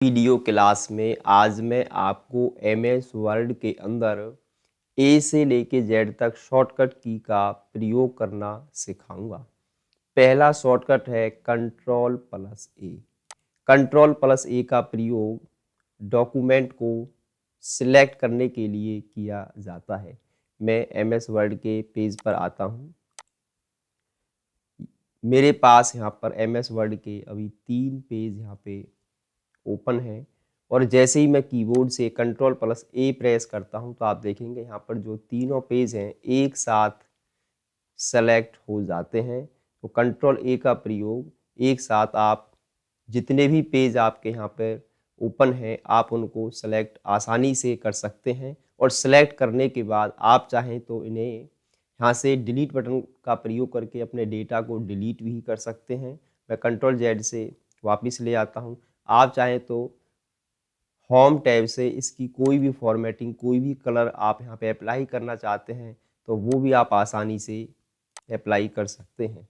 Video class में आज मैं आपको एमएस वर्ड के अंदर ए से लेके जेड तक शॉर्टकट की का प्रयोग करना सिखाऊंगा। पहला शॉर्टकट है कंट्रोल प्लस ए। कंट्रोल प्लस ए का प्रयोग डॉक्यूमेंट को सिलेक्ट करने के लिए किया जाता है। मैं एमएस वर्ड के पेज पर आता हूं। मेरे पास यहाँ पर एमएस वर्ड के अभी 3 पेज यहाँ पे ओपन है और जैसे ही मैं कीबोर्ड से कंट्रोल प्लस ए प्रेस करता हूं तो आप देखेंगे यहाँ पर जो तीनों पेज हैं एक साथ सेलेक्ट हो जाते हैं। तो कंट्रोल ए का प्रयोग एक साथ आप जितने भी पेज आपके यहाँ पर ओपन हैं आप उनको सेलेक्ट आसानी से कर सकते हैं और सेलेक्ट करने के बाद आप चाहें तो इन्हें यहाँ से डिलीट बटन का प्रयोग करके अपने डेटा को डिलीट भी कर सकते हैं। मैं कंट्रोल जेड से वापस ले आता हूँ। आप चाहें तो होम टैब से इसकी कोई भी फॉर्मेटिंग कोई भी कलर आप यहाँ पे अप्लाई करना चाहते हैं तो वो भी आप आसानी से अप्लाई कर सकते हैं।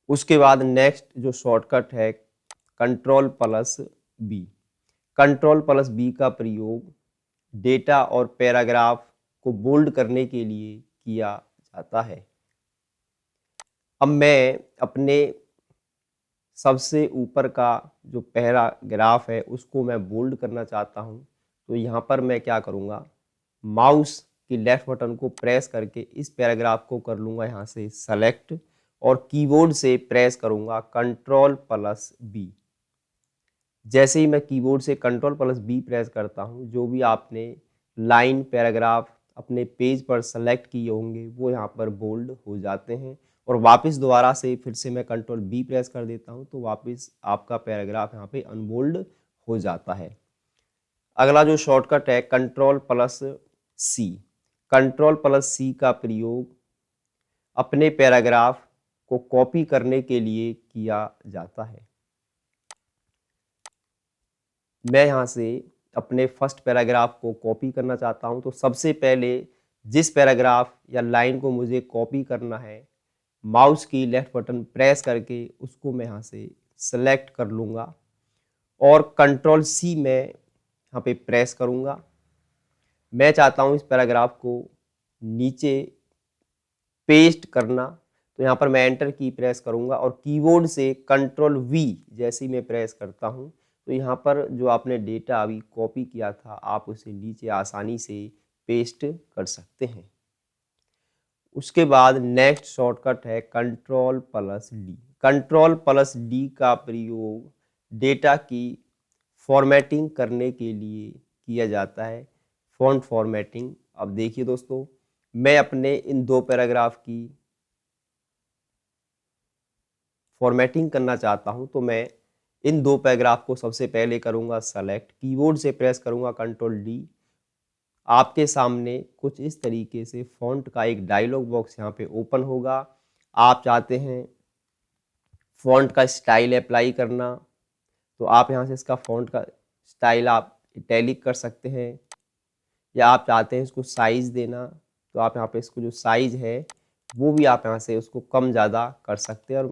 उसके बाद नेक्स्ट जो शॉर्टकट है control plus B. Control plus B का प्रयोग डेटा और पैराग्राफ को बोल्ड करने के लिए किया जाता है। अब मैं अपने सबसे ऊपर का जो पैराग्राफ है उसको मैं बोल्ड करना चाहता हूं तो यहाँ पर मैं क्या करूँगा, माउस की लेफ्ट बटन को प्रेस करके इस पैराग्राफ को कर लूँगा यहाँ से सेलेक्ट और कीबोर्ड से प्रेस करूँगा कंट्रोल प्लस बी। जैसे ही मैं कीबोर्ड से कंट्रोल प्लस बी प्रेस करता हूँ जो भी आपने लाइन पैराग्राफ अपने पेज पर सेलेक्ट किए होंगे वो यहाँ पर बोल्ड हो जाते हैं और वापस दोबारा से फिर से मैं कंट्रोल बी प्रेस कर देता हूँ तो वापस आपका पैराग्राफ यहाँ पे अनबोल्ड हो जाता है। अगला जो शॉर्टकट है कंट्रोल प्लस सी। कंट्रोल प्लस सी का प्रयोग अपने पैराग्राफ को कॉपी करने के लिए किया जाता है। मैं यहाँ से अपने फर्स्ट पैराग्राफ को कॉपी करना चाहता हूँ तो सबसे पहले जिस पैराग्राफ या लाइन को मुझे कॉपी करना है माउस की लेफ्ट बटन प्रेस करके उसको मैं यहाँ से सेलेक्ट कर लूँगा और कंट्रोल सी में यहाँ पे प्रेस करूँगा। मैं चाहता हूँ इस पैराग्राफ को नीचे पेस्ट करना तो यहाँ पर मैं एंटर की प्रेस करूँगा और कीबोर्ड से कंट्रोल वी जैसे ही मैं प्रेस करता हूँ तो यहाँ पर जो आपने डेटा अभी कॉपी किया था आप उसे नीचे आसानी से पेस्ट कर सकते हैं। उसके बाद नेक्स्ट शॉर्टकट है control plus D. Control plus D का प्रयोग डेटा की फॉर्मेटिंग करने के लिए किया जाता है, फॉन्ट फॉर्मेटिंग। अब देखिए दोस्तों, मैं अपने इन दो पैराग्राफ की फॉर्मेटिंग करना चाहता हूं तो मैं इन दो पैराग्राफ को सबसे पहले करूंगा सेलेक्ट, कीबोर्ड से प्रेस करूंगा कंट्रोल डी। आपके सामने कुछ इस तरीके से फॉन्ट का एक डायलॉग बॉक्स यहाँ पे ओपन होगा। आप चाहते हैं फॉन्ट का स्टाइल अप्लाई करना तो आप यहाँ से इसका फॉन्ट का स्टाइल आप इटैलिक कर सकते हैं या आप चाहते हैं इसको साइज देना तो आप यहाँ पे इसको जो साइज है वो भी आप यहाँ से उसको कम ज़्यादा कर सकते हैं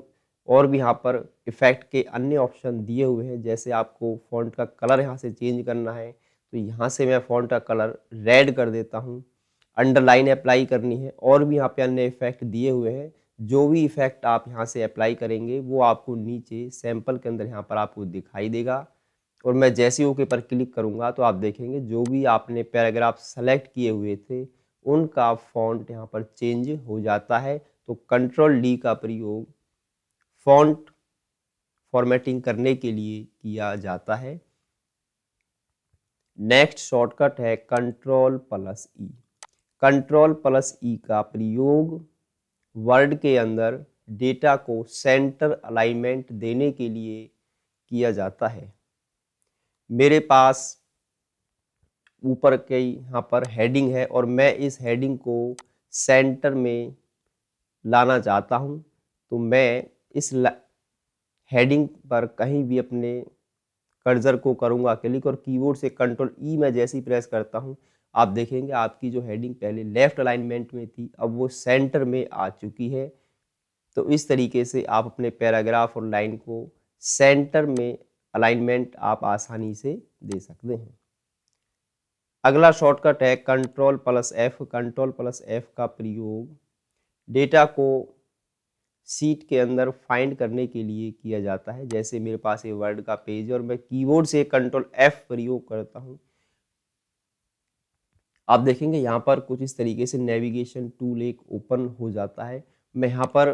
और भी यहाँ पर इफ़ेक्ट के अन्य ऑप्शन दिए हुए हैं। जैसे आपको फॉन्ट का कलर यहाँ से चेंज करना है तो यहाँ से मैं फॉन्ट का कलर रेड कर देता हूँ। अंडरलाइन अप्लाई करनी है और भी यहाँ पे अन्य इफ़ेक्ट दिए हुए हैं। जो भी इफ़ेक्ट आप यहाँ से अप्लाई करेंगे वो आपको नीचे सैंपल के अंदर यहाँ पर आपको दिखाई देगा और मैं जैसे ही ओके पर क्लिक करूँगा तो आप देखेंगे जो भी आपने पैराग्राफ सेलेक्ट किए हुए थे उनका फॉन्ट यहाँ पर चेंज हो जाता है। तो कंट्रोल डी का प्रयोग फॉन्ट फॉर्मेटिंग करने के लिए किया जाता है। नेक्स्ट शॉर्टकट है कंट्रोल प्लस ई। कंट्रोल प्लस ई का प्रयोग वर्ड के अंदर डेटा को सेंटर अलाइनमेंट देने के लिए किया जाता है। मेरे पास ऊपर के यहाँ पर हेडिंग है और मैं इस हेडिंग को सेंटर में लाना चाहता हूँ तो मैं इस हेडिंग पर कहीं भी अपने कर्सर को करूँगा क्लिक और कीबोर्ड से कंट्रोल ई में जैसे ही प्रेस करता हूँ आप देखेंगे आपकी जो हेडिंग पहले लेफ्ट अलाइनमेंट में थी अब वो सेंटर में आ चुकी है। तो इस तरीके से आप अपने पैराग्राफ और लाइन को सेंटर में अलाइनमेंट आप आसानी से दे सकते हैं। अगला शॉर्टकट है कंट्रोल+F। कंट्रोल+F का प्रयोग डेटा को सीट के अंदर फाइंड करने के लिए किया जाता है। जैसे मेरे पास ये वर्ड का पेज है और मैं कीबोर्ड से कंट्रोल+F प्रयोग करता हूँ, आप देखेंगे यहाँ पर कुछ इस तरीके से नेविगेशन टूल एक ओपन हो जाता है। मैं यहाँ पर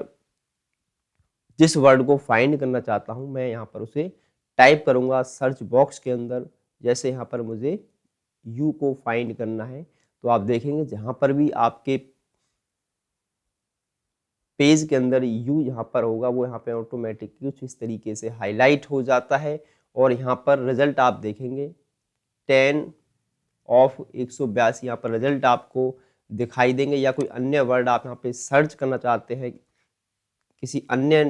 जिस वर्ड को फाइंड करना चाहता हूँ मैं यहाँ पर उसे टाइप करूँगा सर्च बॉक्स के अंदर। जैसे यहाँ पर मुझे यू को फाइंड करना है तो आप देखेंगे जहाँ पर भी आपके पेज के अंदर यू यहाँ पर होगा वो यहाँ पे ऑटोमेटिक कुछ इस तरीके से हाईलाइट हो जाता है और यहाँ पर रिजल्ट आप देखेंगे 10 ऑफ 182 यहाँ पर रिजल्ट आपको दिखाई देंगे। या कोई अन्य वर्ड आप यहाँ पे सर्च करना चाहते हैं किसी अन्य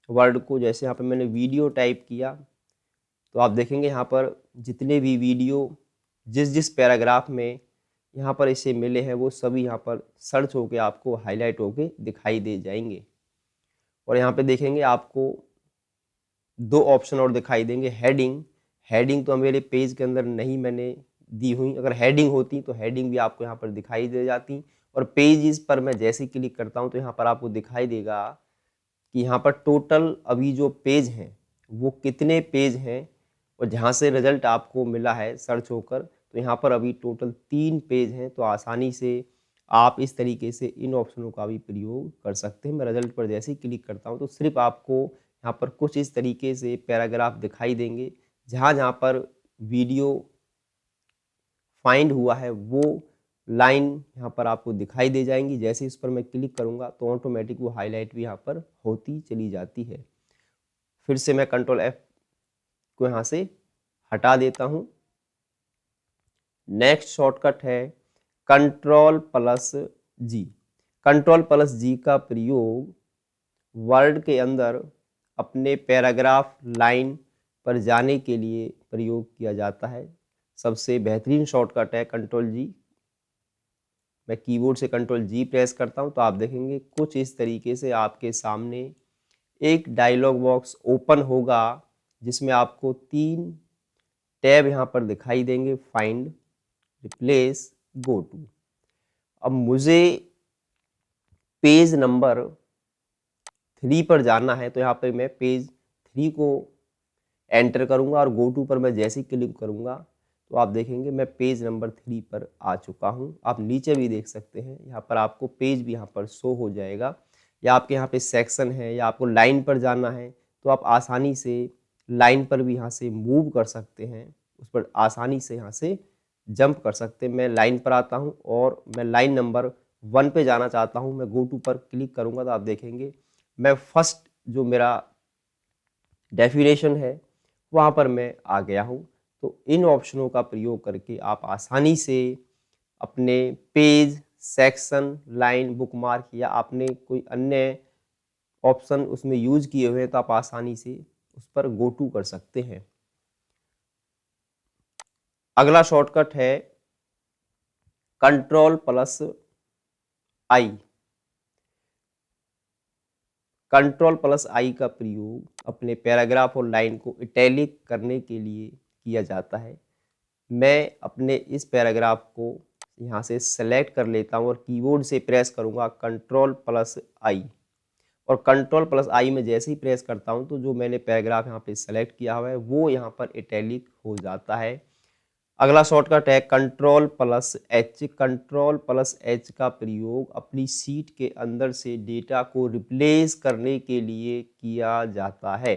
वर्ड को, जैसे यहाँ पे मैंने वीडियो टाइप किया तो आप देखेंगे यहाँ पर जितने भी वीडियो जिस जिस पैराग्राफ में यहाँ पर इसे मिले हैं वो सभी यहाँ पर सर्च होके आपको हाईलाइट होके दिखाई दे जाएंगे। और यहाँ पे देखेंगे आपको दो ऑप्शन और दिखाई देंगे। हेडिंग तो मेरे पेज के अंदर नहीं मैंने दी हुई, अगर हेडिंग होती तो हेडिंग भी आपको यहाँ पर दिखाई दे जाती। और पेजेस पर मैं जैसे ही क्लिक करता हूँ तो यहाँ पर आपको दिखाई देगा कि यहाँ पर टोटल अभी जो पेज हैं वो कितने पेज हैं और जहाँ से रिजल्ट आपको मिला है सर्च होकर तो यहाँ पर अभी टोटल 3 पेज हैं। तो आसानी से आप इस तरीके से इन ऑप्शनों का भी प्रयोग कर सकते हैं। मैं रिजल्ट पर जैसे ही क्लिक करता हूँ तो सिर्फ आपको यहाँ पर कुछ इस तरीके से पैराग्राफ दिखाई देंगे। जहाँ जहाँ पर वीडियो फाइंड हुआ है वो लाइन यहाँ पर आपको दिखाई दे जाएंगी। जैसे इस पर मैं क्लिक करूँगा तो ऑटोमेटिक वो हाईलाइट भी यहाँ पर होती चली जाती है। फिर से मैं कंट्रोल+F को यहाँ से हटा देता हूँ। नेक्स्ट शॉर्टकट है कंट्रोल+G। कंट्रोल+G का प्रयोग वर्ड के अंदर अपने पैराग्राफ लाइन पर जाने के लिए प्रयोग किया जाता है। सबसे बेहतरीन शॉर्टकट है कंट्रोल+G। मैं कीबोर्ड से कंट्रोल+G प्रेस करता हूं तो आप देखेंगे कुछ इस तरीके से आपके सामने एक डायलॉग बॉक्स ओपन होगा जिसमें आपको 3 टैब यहाँ पर दिखाई देंगे, फाइंड, रिप्लेस, गो टू। अब मुझे पेज नंबर 3 पर जाना है तो यहाँ पर मैं पेज 3 को एंटर करूँगा और गो टू पर मैं जैसे ही क्लिक करूँगा तो आप देखेंगे मैं पेज नंबर 3 पर आ चुका हूँ। आप नीचे भी देख सकते हैं यहाँ पर आपको पेज भी यहाँ पर शो हो जाएगा। या आपके यहाँ पे सेक्शन है या आपको लाइन पर जाना है तो आप आसानी से लाइन पर भी यहाँ से मूव कर सकते हैं, उस पर आसानी से यहाँ से जंप कर सकते हैं। मैं लाइन पर आता हूँ और मैं लाइन नंबर 1 पे जाना चाहता हूँ। मैं गो टू पर क्लिक करूँगा तो आप देखेंगे मैं फर्स्ट जो मेरा डेफिनेशन है वहाँ पर मैं आ गया हूँ। तो इन ऑप्शनों का प्रयोग करके आप आसानी से अपने पेज, सेक्शन, लाइन, बुकमार्क या आपने कोई अन्य ऑप्शन उसमें यूज किए हुए हैं तो आप आसानी से उस पर गो टू कर सकते हैं। अगला शॉर्टकट है कंट्रोल+I। कंट्रोल+I का प्रयोग अपने पैराग्राफ और लाइन को इटैलिक करने के लिए किया जाता है। मैं अपने इस पैराग्राफ को यहाँ से सेलेक्ट कर लेता हूँ और कीबोर्ड से प्रेस करूँगा कंट्रोल+I। और कंट्रोल+I में जैसे ही प्रेस करता हूँ तो जो मैंने पैराग्राफ यहाँ पे सेलेक्ट किया हुआ है वो यहाँ पर इटैलिक हो जाता है। अगला शॉर्टकट है कंट्रोल+H। कंट्रोल+H का प्रयोग अपनी सीट के अंदर से डेटा को रिप्लेस करने के लिए किया जाता है।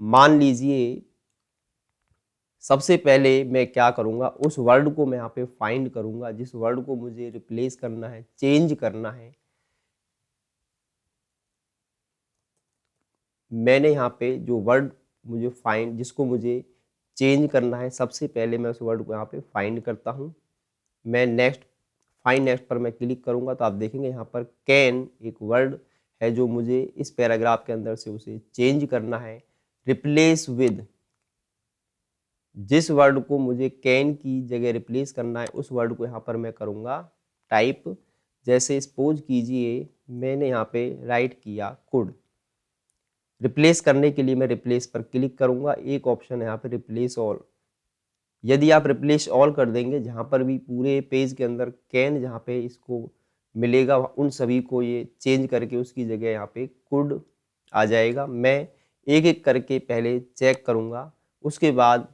मान लीजिए सबसे पहले मैं क्या करूँगा, उस वर्ड को मैं यहाँ पे फाइंड करूँगा जिस वर्ड को मुझे रिप्लेस करना है, चेंज करना है। मैंने यहाँ पे जो वर्ड मुझे फाइंड जिसको मुझे चेंज करना है सबसे पहले मैं उस वर्ड को यहाँ पे फाइंड करता हूँ। मैं फाइंड नेक्स्ट पर मैं क्लिक करूँगा तो आप देखेंगे यहाँ पर कैन एक वर्ड है जो मुझे इस पैराग्राफ के अंदर से उसे चेंज करना है। रिप्लेस विद, जिस वर्ड को मुझे कैन की जगह रिप्लेस करना है उस वर्ड को यहाँ पर मैं करूँगा टाइप। जैसे सपोज कीजिए मैंने यहाँ पे राइट किया कुड। रिप्लेस करने के लिए मैं रिप्लेस पर क्लिक करूँगा, एक ऑप्शन है यहाँ पे रिप्लेस ऑल। यदि आप रिप्लेस ऑल कर देंगे, जहाँ पर भी पूरे पेज के अंदर कैन जहाँ पे इसको मिलेगा उन सभी को ये चेंज करके उसकी जगह यहाँ पे कुड आ जाएगा। मैं एक-एक करके पहले चेक करूँगा, उसके बाद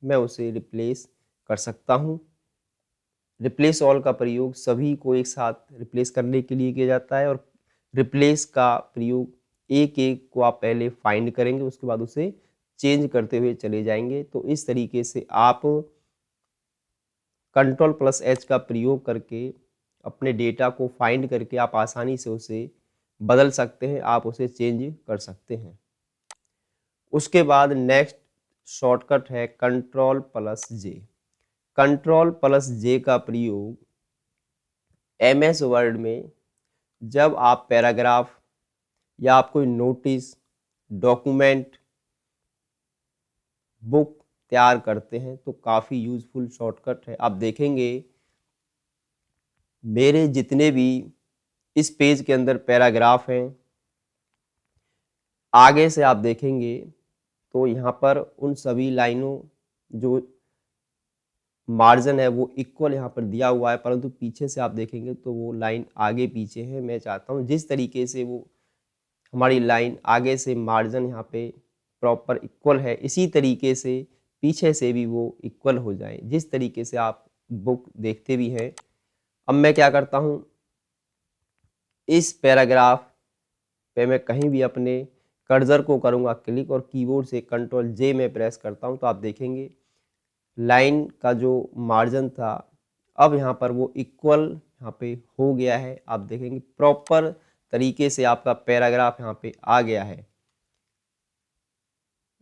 मैं उसे रिप्लेस कर सकता हूँ। रिप्लेस ऑल का प्रयोग सभी को एक साथ रिप्लेस करने के लिए किया जाता है और रिप्लेस का प्रयोग एक-एक को आप पहले फाइंड करेंगे, उसके बाद उसे चेंज करते हुए चले जाएँगे। तो इस तरीके से आप कंट्रोल प्लस एच का प्रयोग करके अपने डेटा को फाइंड करके आप आसानी से उसे बदल सकते हैं, आप उसे चेंज कर सकते हैं। उसके बाद नेक्स्ट शॉर्टकट है कंट्रोल प्लस जे। कंट्रोल प्लस जे का प्रयोग एमएस वर्ड में जब आप पैराग्राफ या आप कोई नोटिस, डॉक्यूमेंट, बुक तैयार करते हैं तो काफ़ी यूज़फुल शॉर्टकट है। आप देखेंगे मेरे जितने भी इस पेज के अंदर पैराग्राफ हैं, आगे से आप देखेंगे तो यहाँ पर उन सभी लाइनों जो मार्जिन है वो इक्वल यहाँ पर दिया हुआ है, परंतु पीछे से आप देखेंगे तो वो लाइन आगे पीछे है। मैं चाहता हूँ जिस तरीके से वो हमारी लाइन आगे से मार्जिन यहाँ पे प्रॉपर इक्वल है, इसी तरीके से पीछे से भी वो इक्वल हो जाए, जिस तरीके से आप बुक देखते भी हैं। अब मैं क्या करता हूँ, इस पैराग्राफ पे मैं कहीं भी अपने कर्सर को करूँगा क्लिक और कीबोर्ड से कंट्रोल जे में प्रेस करता हूँ तो आप देखेंगे लाइन का जो मार्जिन था अब यहाँ पर वो इक्वल यहाँ पे हो गया है। आप देखेंगे प्रॉपर तरीके से आपका पैराग्राफ यहाँ पे आ गया है।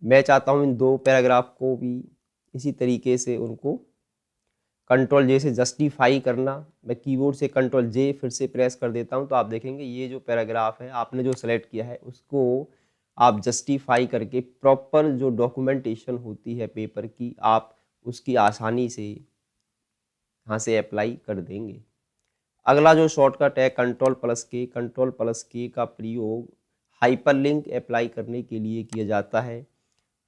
मैं चाहता हूँ इन दो पैराग्राफ को भी इसी तरीके से उनको कंट्रोल जे से जस्टिफाई करना। मैं कीबोर्ड से कंट्रोल जे फिर से प्रेस कर देता हूँ तो आप देखेंगे ये जो पैराग्राफ है आपने जो सेलेक्ट किया है उसको आप जस्टिफाई करके प्रॉपर जो डॉक्यूमेंटेशन होती है पेपर की आप उसकी आसानी से यहाँ से अप्लाई कर देंगे। अगला जो शॉर्टकट है कंट्रोल प्लस के का प्रयोग हाइपरलिंक अप्लाई करने के लिए किया जाता है।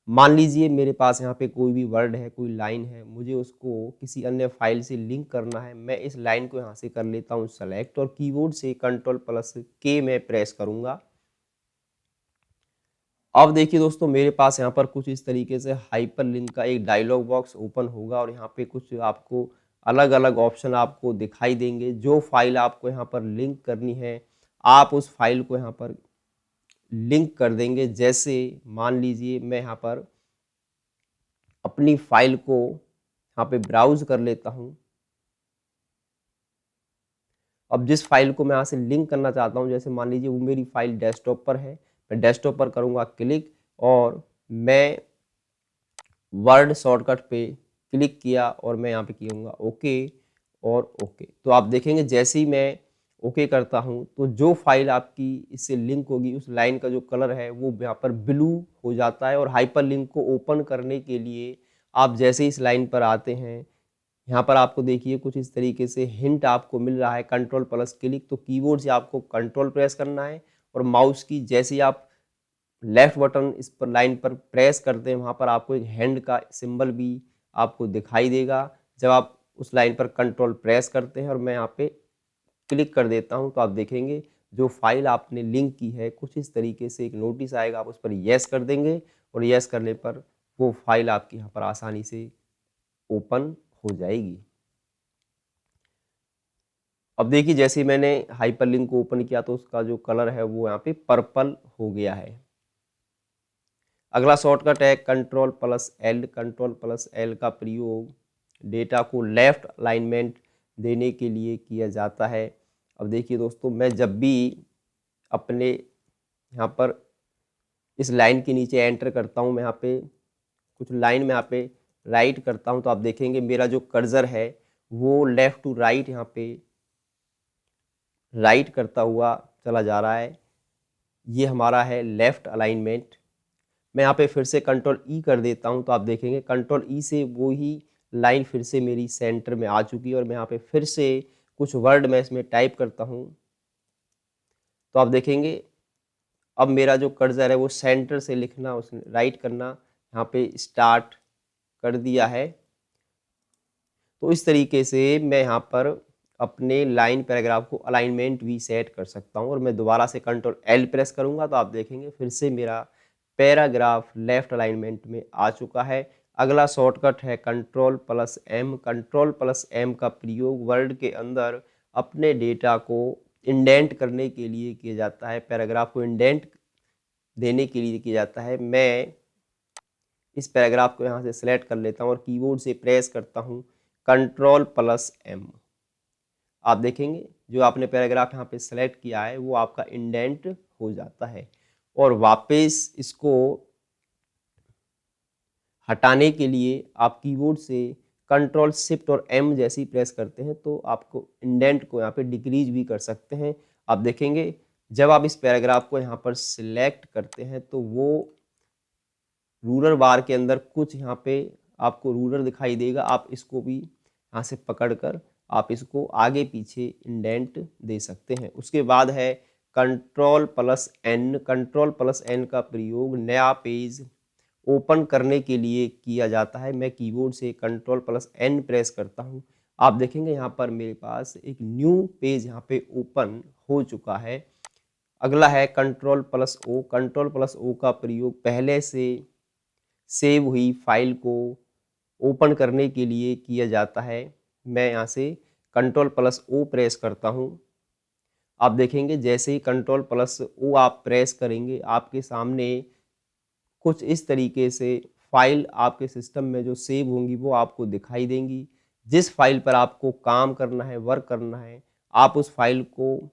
मान लीजिए मेरे पास यहाँ पे कोई भी वर्ड है, कोई लाइन है, मुझे उसको किसी अन्य फाइल से लिंक करना है। मैं इस लाइन को यहाँ से कर लेता हूँ सेलेक्ट और कीबोर्ड से कंट्रोल प्लस के में प्रेस करूँगा। अब देखिए दोस्तों मेरे पास यहाँ पर कुछ इस तरीके से हाइपरलिंक का एक डायलॉग बॉक्स ओपन होगा और यहाँ पे कुछ आपको अलग अलग ऑप्शन आपको दिखाई देंगे। जो फाइल आपको यहाँ पर लिंक करनी है आप उस फाइल को यहाँ पर लिंक कर देंगे। जैसे मान लीजिए मैं यहाँ पर अपनी फाइल को यहाँ पे ब्राउज कर लेता हूँ। अब जिस फाइल को मैं यहाँ से लिंक करना चाहता हूँ, जैसे मान लीजिए वो मेरी फाइल डेस्कटॉप पर है, मैं डेस्कटॉप पर करूँगा क्लिक और मैं वर्ड शॉर्टकट पे क्लिक किया और मैं यहाँ पे कहूँगा ओके और ओके। तो आप देखेंगे जैसे ही मैं ओके करता हूँ तो जो फाइल आपकी इससे लिंक होगी उस लाइन का जो कलर है वो यहाँ पर ब्लू हो जाता है। और हाइपर लिंक को ओपन करने के लिए आप जैसे ही इस लाइन पर आते हैं यहाँ पर आपको देखिए कुछ इस तरीके से हिंट आपको मिल रहा है कंट्रोल प्लस क्लिक। तो कीबोर्ड से आपको कंट्रोल प्रेस करना है और माउस की जैसे ही आप लेफ्ट बटन इस पर लाइन पर प्रेस करते हैं वहाँ पर आपको एक हैंड का सिंबल भी आपको दिखाई देगा। जब आप उस लाइन पर कंट्रोल प्रेस करते हैं और मैं यहाँ पे क्लिक कर देता हूँ तो आप देखेंगे जो फाइल आपने लिंक की है कुछ इस तरीके से एक नोटिस आएगा, आप उस पर यस कर देंगे और यस करने पर वो फाइल आपकी यहाँ पर आसानी से ओपन हो जाएगी। अब देखिए जैसे ही मैंने हाइपरलिंक को ओपन किया तो उसका जो कलर है वो यहाँ पे पर्पल हो गया है। अगला शॉर्टकट है कंट्रोल प्लस एल का प्रयोग डेटा को लेफ्ट अलाइनमेंट देने के लिए किया जाता है। अब देखिए दोस्तों मैं जब भी अपने यहाँ पर इस लाइन के नीचे एंटर करता हूँ, मैं यहाँ पे कुछ लाइन में यहाँ पे राइट करता हूँ तो आप देखेंगे मेरा जो कर्सर है वो लेफ्ट टू राइट यहाँ पे राइट करता हुआ चला जा रहा है। ये हमारा है लेफ्ट अलाइनमेंट। मैं यहाँ पे फिर से कंट्रोल ई कर देता हूँ तो आप देखेंगे कंट्रोल ई से वो ही लाइन फिर से मेरी सेंटर में आ चुकी है और मैं यहाँ पे फिर से कुछ वर्ड मैं इसमें टाइप करता हूँ तो आप देखेंगे अब मेरा जो कर्सर है वो सेंटर से लिखना, उसने राइट करना, यहाँ पे स्टार्ट कर दिया है। तो इस तरीके से मैं यहाँ पर अपने लाइन पैराग्राफ को अलाइनमेंट भी सेट कर सकता हूँ। और मैं दोबारा से कंट्रोल एल प्रेस करूँगा तो आप देखेंगे फिर से मेरा पैराग्राफ लेफ्ट अलाइनमेंट में आ चुका है। अगला शॉर्टकट है control plus M. Control plus M का प्रयोग वर्ड के अंदर अपने डेटा को इंडेंट करने के लिए किया जाता है, पैराग्राफ को इंडेंट देने के लिए किया जाता है। मैं इस पैराग्राफ को यहाँ से सिलेक्ट कर लेता हूँ और कीबोर्ड से प्रेस करता हूँ कंट्रोल प्लस एम। आप देखेंगे जो आपने पैराग्राफ यहाँ पे सिलेक्ट किया है वो आपका इंडेंट हो जाता है। और वापस इसको हटाने के लिए आप कीबोर्ड से कंट्रोल शिफ्ट और एम जैसी प्रेस करते हैं तो आपको इंडेंट को यहाँ पे डिक्रीज भी कर सकते हैं। आप देखेंगे जब आप इस पैराग्राफ को यहाँ पर सिलेक्ट करते हैं तो वो रूलर बार के अंदर कुछ यहाँ पे आपको रूलर दिखाई देगा। आप इसको भी यहाँ से पकड़कर आप इसको आगे पीछे इंडेंट दे सकते हैं। उसके बाद है control plus N. Control plus N का प्रयोग नया पेज ओपन करने के लिए किया जाता है। मैं कीबोर्ड से कंट्रोल प्लस एन प्रेस करता हूँ। आप देखेंगे यहाँ पर मेरे पास एक न्यू पेज यहाँ पे ओपन हो चुका है। अगला है control plus O. Control plus O का प्रयोग पहले से सेव हुई फाइल को ओपन करने के लिए किया जाता है। मैं यहाँ से कंट्रोल प्लस ओ प्रेस करता हूँ। आप देखेंगे जैसे ही कंट्रोल प्लस ओ आप प्रेस करेंगे आपके सामने कुछ इस तरीके से फाइल आपके सिस्टम में जो सेव होंगी वो आपको दिखाई देंगी। जिस फाइल पर आपको काम करना है, वर्क करना है, आप उस फाइल को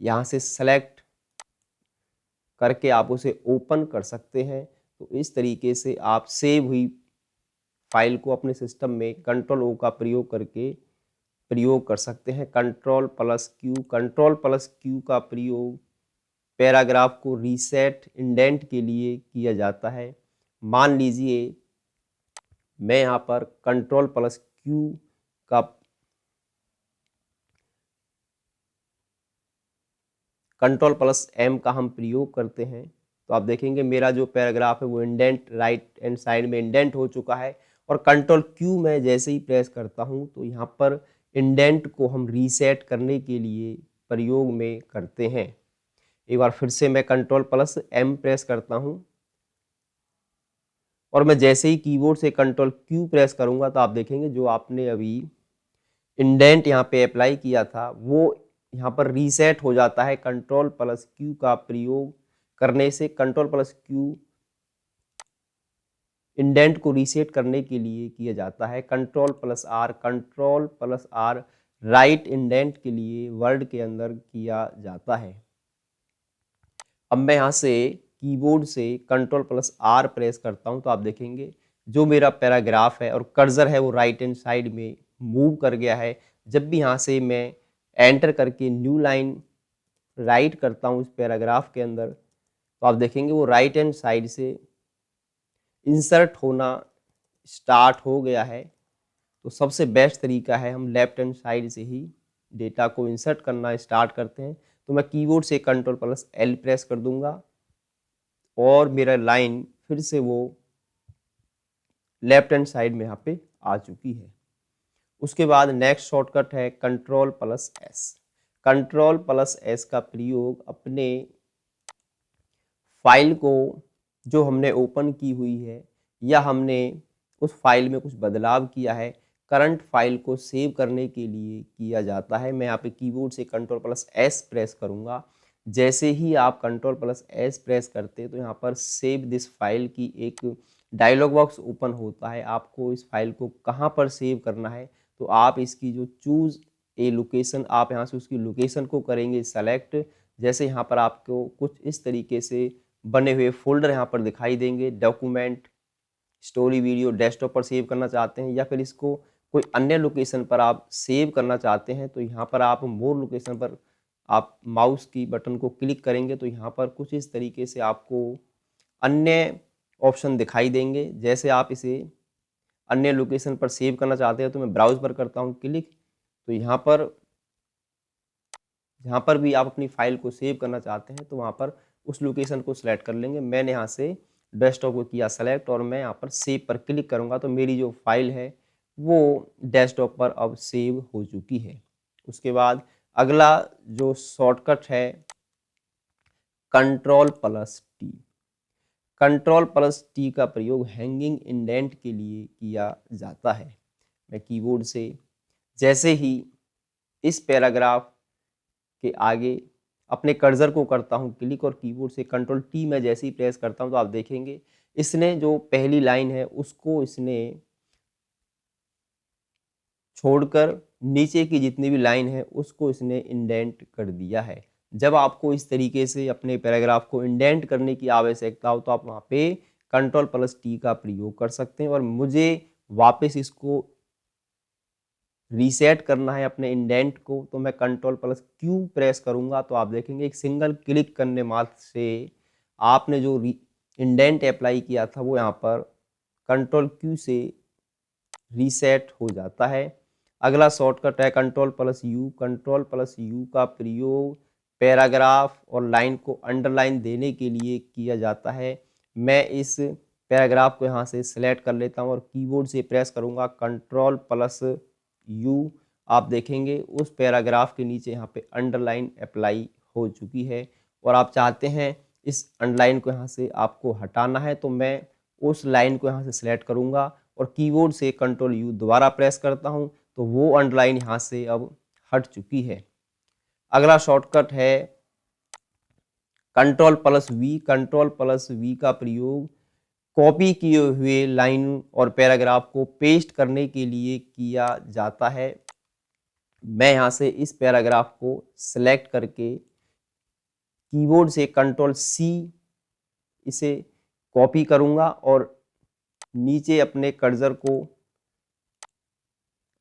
यहाँ से सेलेक्ट करके आप उसे ओपन कर सकते हैं। तो इस तरीके से आप सेव हुई फाइल को अपने सिस्टम में कंट्रोल ओ का प्रयोग करके प्रयोग कर सकते हैं। Control plus Q. Control plus Q का प्रयोग पैराग्राफ को रीसेट इंडेंट के लिए किया जाता है। मान लीजिए मैं यहाँ पर कंट्रोल प्लस क्यू का कंट्रोल प्लस एम का हम प्रयोग करते हैं तो आप देखेंगे मेरा जो पैराग्राफ है वो इंडेंट राइट एंड साइड में इंडेंट हो चुका है। और कंट्रोल क्यू में जैसे ही प्रेस करता हूँ तो यहाँ पर इंडेंट को हम रीसेट करने के लिए प्रयोग में करते हैं। एक बार फिर से मैं कंट्रोल प्लस एम प्रेस करता हूँ और मैं जैसे ही कीबोर्ड से कंट्रोल क्यू प्रेस करूँगा तो आप देखेंगे जो आपने अभी इंडेंट यहाँ पे अप्लाई किया था वो यहाँ पर रीसेट हो जाता है। कंट्रोल प्लस क्यू का प्रयोग करने से कंट्रोल प्लस क्यू इंडेंट को रीसेट करने के लिए किया जाता है। Control plus R. Control plus R right indent के लिए वर्ड के अंदर किया जाता है। अब मैं यहाँ से कीबोर्ड से कंट्रोल प्लस आर प्रेस करता हूँ तो आप देखेंगे जो मेरा पैराग्राफ है और कर्सर है वो राइट हैंड साइड में मूव कर गया है। जब भी यहाँ से मैं एंटर करके न्यू लाइन राइट करता हूँ इस पैराग्राफ के अंदर तो आप देखेंगे वो राइट हैंड साइड से इंसर्ट होना स्टार्ट हो गया है। तो सबसे बेस्ट तरीका है हम लेफ्ट हैंड साइड से ही डेटा को इंसर्ट करना स्टार्ट करते हैं। तो मैं कीबोर्ड से कंट्रोल प्लस एल प्रेस कर दूंगा और मेरा लाइन फिर से वो लेफ्ट हैंड साइड में यहाँ पे आ चुकी है। उसके बाद नेक्स्ट शॉर्टकट है control plus S. Control plus S का प्रयोग अपने फाइल को जो हमने ओपन की हुई है या हमने उस फाइल में कुछ बदलाव किया है करंट फाइल को सेव करने के लिए किया जाता है। मैं यहाँ पे कीबोर्ड से कंट्रोल प्लस एस प्रेस करूँगा। जैसे ही आप कंट्रोल प्लस एस प्रेस करते तो यहाँ पर सेव दिस फाइल की एक डायलॉग बॉक्स ओपन होता है। आपको इस फाइल को कहाँ पर सेव करना है तो आप इसकी जो चूज़ ए लोकेशन आप यहाँ से उसकी लोकेशन को करेंगे सेलेक्ट। जैसे यहाँ पर आपको कुछ इस तरीके से बने हुए फोल्डर यहाँ पर दिखाई देंगे। डॉक्यूमेंट, स्टोरी, वीडियो, डेस्कटॉप पर सेव करना चाहते हैं या फिर इसको कोई अन्य लोकेशन पर आप सेव करना चाहते हैं तो यहाँ पर आप मोर लोकेशन पर आप माउस की बटन को क्लिक करेंगे तो यहाँ पर कुछ इस तरीके से आपको अन्य ऑप्शन दिखाई देंगे। जैसे आप इसे अन्य लोकेशन पर सेव करना चाहते हैं तो मैं ब्राउज पर करता हूँ क्लिक तो यहाँ पर जहाँ पर भी आप अपनी फाइल को सेव करना चाहते हैं तो वहाँ पर उस लोकेशन को सिलेक्ट कर लेंगे। मैंने यहाँ से डेस्कटॉप को किया सेलेक्ट और मैं यहाँ पर सेव पर क्लिक करूँगा तो मेरी जो फाइल है वो डेस्कटॉप पर अब सेव हो चुकी है। उसके बाद अगला जो शॉर्टकट है Ctrl+T। Ctrl+T का प्रयोग हैंगिंग इंडेंट के लिए किया जाता है। मैं कीबोर्ड से जैसे ही इस पैराग्राफ के आगे अपने कर्सर को करता हूं क्लिक और कीबोर्ड से Ctrl+T मैं जैसे ही प्रेस करता हूं तो आप देखेंगे इसने जो पहली लाइन है उसको इसने छोड़कर नीचे की जितनी भी लाइन है उसको इसने इंडेंट कर दिया है। जब आपको इस तरीके से अपने पैराग्राफ को इंडेंट करने की आवश्यकता हो तो आप वहाँ पे Ctrl+T का प्रयोग कर सकते हैं और मुझे वापस इसको रीसेट करना है अपने इंडेंट को तो मैं Ctrl+Q प्रेस करूंगा तो आप देखेंगे एक सिंगल क्लिक करने मात्र से आपने जो इंडेंट अप्लाई किया था वो यहाँ पर Ctrl+Q से रीसेट हो जाता है। अगला शॉर्टकट है Ctrl+U। Ctrl+U का प्रयोग पैराग्राफ और लाइन को अंडरलाइन देने के लिए किया जाता है। मैं इस पैराग्राफ को यहाँ से सिलेक्ट कर लेता हूँ और कीबोर्ड से प्रेस करूँगा Ctrl+U। आप देखेंगे उस पैराग्राफ के नीचे यहाँ पे अंडरलाइन अप्लाई हो चुकी है और आप चाहते हैं इस अंडरलाइन को यहाँ से आपको हटाना है तो मैं उस लाइन को यहाँ से सिलेक्ट करूँगा और कीबोर्ड से Ctrl+U दोबारा प्रेस करता हूँ तो वो अंडरलाइन यहाँ से अब हट चुकी है। अगला शॉर्टकट है Ctrl+V। Ctrl+V का प्रयोग कॉपी किए हुए लाइन और पैराग्राफ को पेस्ट करने के लिए किया जाता है। मैं यहाँ से इस पैराग्राफ को सिलेक्ट करके कीबोर्ड से Ctrl+C इसे कॉपी करूँगा और नीचे अपने कर्सर को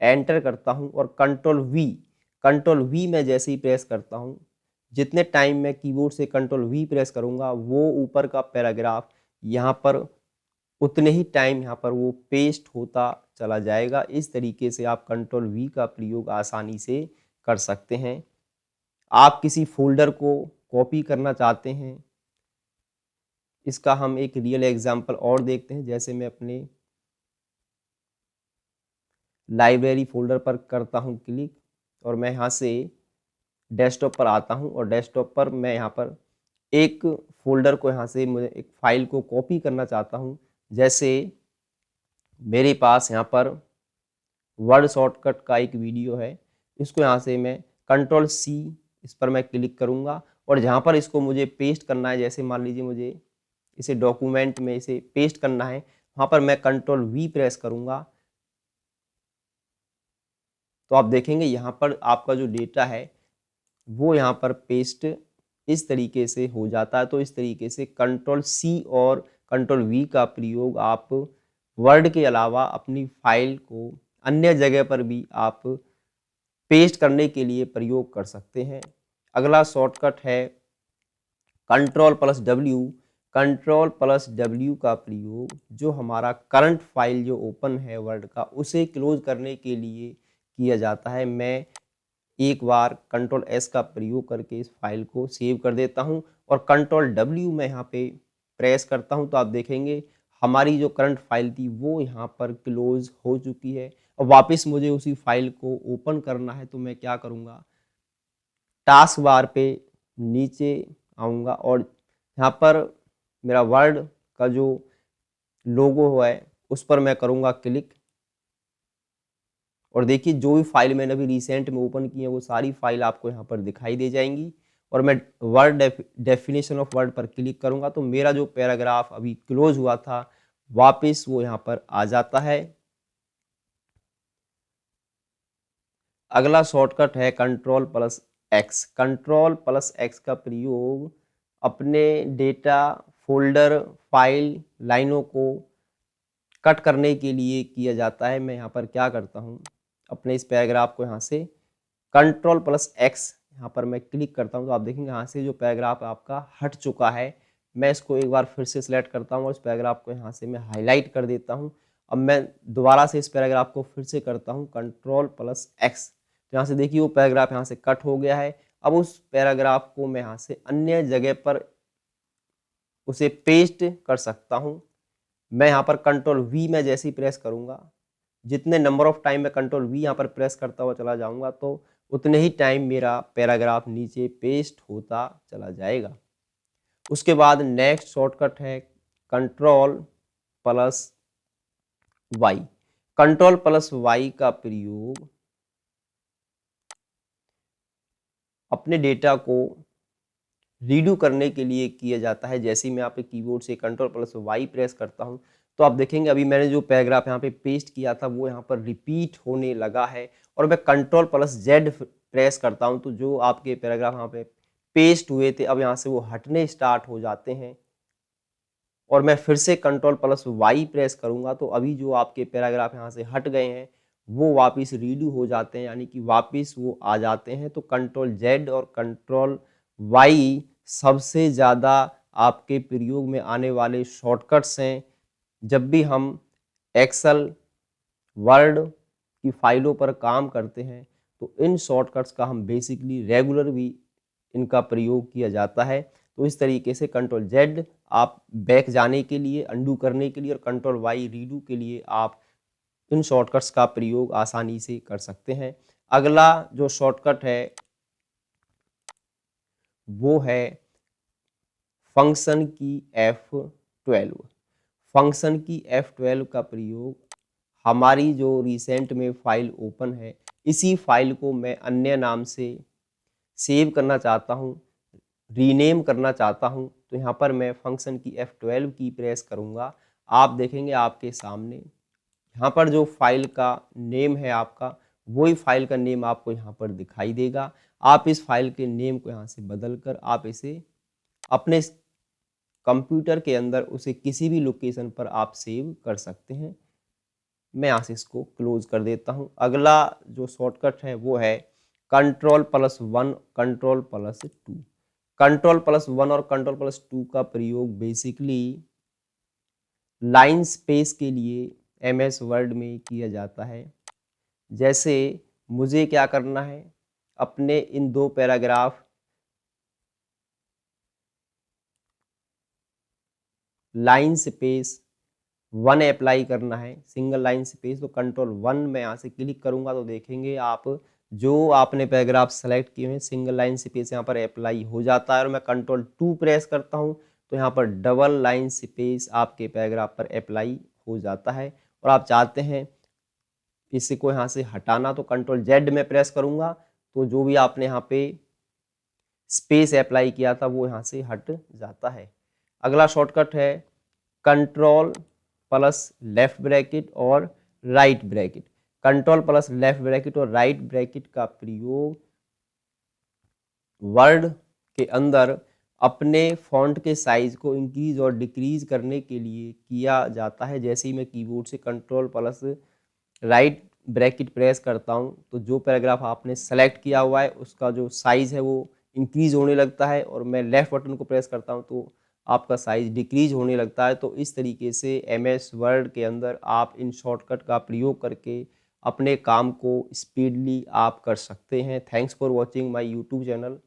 एंटर करता हूँ और Ctrl+V मैं जैसे ही प्रेस करता हूँ जितने टाइम मैं कीबोर्ड से Ctrl+V प्रेस करूँगा वो ऊपर का पैराग्राफ यहाँ पर उतने ही टाइम यहाँ पर वो पेस्ट होता चला जाएगा। इस तरीके से आप Ctrl+V का प्रयोग आसानी से कर सकते हैं। आप किसी फोल्डर को कॉपी करना चाहते हैं, इसका हम एक रियल एग्जांपल और देखते हैं। जैसे मैं अपने लाइब्रेरी फोल्डर पर करता हूं क्लिक और मैं यहाँ से डेस्कटॉप पर आता हूं और डेस्कटॉप पर मैं यहाँ पर एक फोल्डर को यहाँ से मुझे एक फाइल को कॉपी करना चाहता हूं। जैसे मेरे पास यहाँ पर वर्ड शॉर्टकट का एक वीडियो है, इसको यहाँ से मैं Ctrl+C इस पर मैं क्लिक करूँगा और जहाँ पर इसको मुझे पेस्ट करना है, जैसे मान लीजिए मुझे इसे डॉक्यूमेंट में इसे पेस्ट करना है, वहाँ पर मैं Ctrl+V प्रेस करूँगा तो आप देखेंगे यहाँ पर आपका जो डेटा है वो यहाँ पर पेस्ट इस तरीके से हो जाता है। तो इस तरीके से Ctrl+C और Ctrl+V का प्रयोग आप वर्ड के अलावा अपनी फाइल को अन्य जगह पर भी आप पेस्ट करने के लिए प्रयोग कर सकते हैं। अगला शॉर्टकट है Ctrl+W। Ctrl+W का प्रयोग जो हमारा करंट फाइल जो ओपन है वर्ड का उसे क्लोज करने के लिए किया जाता है। मैं एक बार Ctrl+S का प्रयोग करके इस फाइल को सेव कर देता हूं और Ctrl+W मैं यहाँ पे प्रेस करता हूं तो आप देखेंगे हमारी जो करंट फाइल थी वो यहाँ पर क्लोज हो चुकी है। और वापस मुझे उसी फाइल को ओपन करना है तो मैं क्या करूँगा, टास्क बार पे नीचे आऊँगा और यहाँ पर मेरा वर्ड का जो लोगो है उस पर मैं करूँगा क्लिक और देखिए जो भी फाइल मैंने अभी रिसेंट में ओपन की है वो सारी फाइल आपको यहाँ पर दिखाई दे जाएंगी। और मैं वर्ड डेफिनेशन ऑफ वर्ड पर क्लिक करूँगा तो मेरा जो पैराग्राफ अभी क्लोज हुआ था वापस वो यहाँ पर आ जाता है। अगला शॉर्टकट है Ctrl+X। Ctrl+X का प्रयोग अपने डेटा फोल्डर फाइल लाइनों को कट करने के लिए किया जाता है। मैं यहाँ पर क्या करता हूँ, अपने इस पैराग्राफ को यहाँ से Ctrl+X यहाँ पर मैं क्लिक करता हूँ तो आप देखेंगे यहाँ से जो पैराग्राफ आपका हट चुका है। मैं इसको एक बार फिर से सिलेक्ट करता हूँ और इस पैराग्राफ को यहाँ से मैं हाईलाइट कर देता हूँ। अब मैं दोबारा से इस पैराग्राफ को फिर से करता हूँ Ctrl+X तो यहाँ से देखिए वो पैराग्राफ यहाँ से कट हो गया है। अब उस पैराग्राफ को मैं यहाँ से अन्य जगह पर उसे पेस्ट कर सकता हूँ। मैं यहाँ पर कंट्रोल वी में जैसे ही प्रेस करूँगा, जितने नंबर ऑफ टाइम मैं कंट्रोल वी यहाँ पर प्रेस करता हुआ चला जाऊँगा तो उतने ही टाइम मेरा पैराग्राफ नीचे पेस्ट होता चला जाएगा। उसके बाद नेक्स्ट शॉर्टकट है control plus Y. Control plus Y का प्रयोग अपने डेटा को रीडू करने के लिए किया जाता है। जैसे ही मैं यहाँ पे कीबोर्ड से कंट्रोल प्लस वाई प्रेस करता हूँ तो आप देखेंगे अभी मैंने जो पैराग्राफ यहाँ पे पेस्ट किया था वो यहाँ पर रिपीट होने लगा है, और मैं कंट्रोल प्लस जेड प्रेस करता हूँ तो जो आपके पैराग्राफ यहाँ पे पेस्ट हुए थे अब यहाँ से वो हटने स्टार्ट हो जाते हैं। और मैं फिर से कंट्रोल प्लस वाई प्रेस करूँगा तो अभी जो आपके पैराग्राफ यहाँ से हट गए हैं वो वापस रीडू हो जाते हैं, यानी कि वापस वो आ जाते हैं। तो कंट्रोल जेड और कंट्रोल वाई सबसे ज़्यादा आपके प्रयोग में आने वाले शॉर्टकट्स हैं जब भी हम एक्सेल वर्ड की फाइलों पर काम करते हैं। तो इन शॉर्टकट्स का हम बेसिकली रेगुलर भी इनका प्रयोग किया जाता है। तो इस तरीके से कंट्रोल जेड आप बैक जाने के लिए, अंडू करने के लिए, और कंट्रोल वाई रीडू के लिए आप इन शॉर्टकट्स का प्रयोग आसानी से कर सकते हैं। अगला जो शॉर्टकट है वो है फंक्शन की F12। फंक्शन की F12 का प्रयोग हमारी जो रिसेंट में फाइल ओपन है इसी फाइल को मैं अन्य नाम से सेव करना चाहता हूँ, रीनेम करना चाहता हूँ, तो यहाँ पर मैं फंक्शन की F12 की प्रेस करूँगा। आप देखेंगे आपके सामने यहाँ पर जो फाइल का नेम है आपका वही फाइल का नेम आपको यहाँ पर दिखाई देगा। आप इस फाइल के नेम को यहाँ से बदल कर आप इसे अपने कंप्यूटर के अंदर उसे किसी भी लोकेशन पर आप सेव कर सकते हैं। मैं यहाँ से इसको क्लोज कर देता हूँ। अगला जो शॉर्टकट है वो है control plus one control plus two. Control plus one और कंट्रोल प्लस टू का प्रयोग बेसिकली लाइन स्पेस के लिए MS वर्ड में किया जाता है। जैसे मुझे क्या करना है, अपने इन दो paragraph line space one apply करना है, सिंगल लाइन स्पेस, तो कंट्रोल वन में यहाँ से क्लिक करूँगा तो देखेंगे आप जो आपने पैराग्राफ सेलेक्ट किए हैं सिंगल लाइन स्पेस यहाँ पर अप्लाई हो जाता है। और मैं कंट्रोल टू प्रेस करता हूँ तो यहाँ पर डबल लाइन स्पेस आपके पैराग्राफ पर अप्लाई हो जाता है। और आप चाहते हैं इसी को यहाँ से हटाना तो कंट्रोल जेड में प्रेस करूँगा तो जो भी आपने यहाँ पे स्पेस अप्लाई किया था वो यहाँ से हट जाता है। अगला शॉर्टकट है कंट्रोल प्लस लेफ्ट ब्रैकेट और right bracket. Control plus left bracket और राइट ब्रैकेट का प्रयोग वर्ड के अंदर अपने फॉन्ट के साइज को इंक्रीज और डिक्रीज करने के लिए किया जाता है। जैसे ही मैं कीबोर्ड से control plus right bracket press करता हूं तो जो पैराग्राफ आपने सेलेक्ट किया हुआ है उसका जो साइज है वो इंक्रीज होने लगता है, और मैं लेफ्ट बटन को प्रेस करता हूं तो आपका साइज डिक्रीज होने लगता है। तो इस तरीके से MS वर्ड के अंदर आप इन शॉर्टकट का प्रयोग करके अपने काम को स्पीडली आप कर सकते हैं। Thanks for watching my YouTube channel.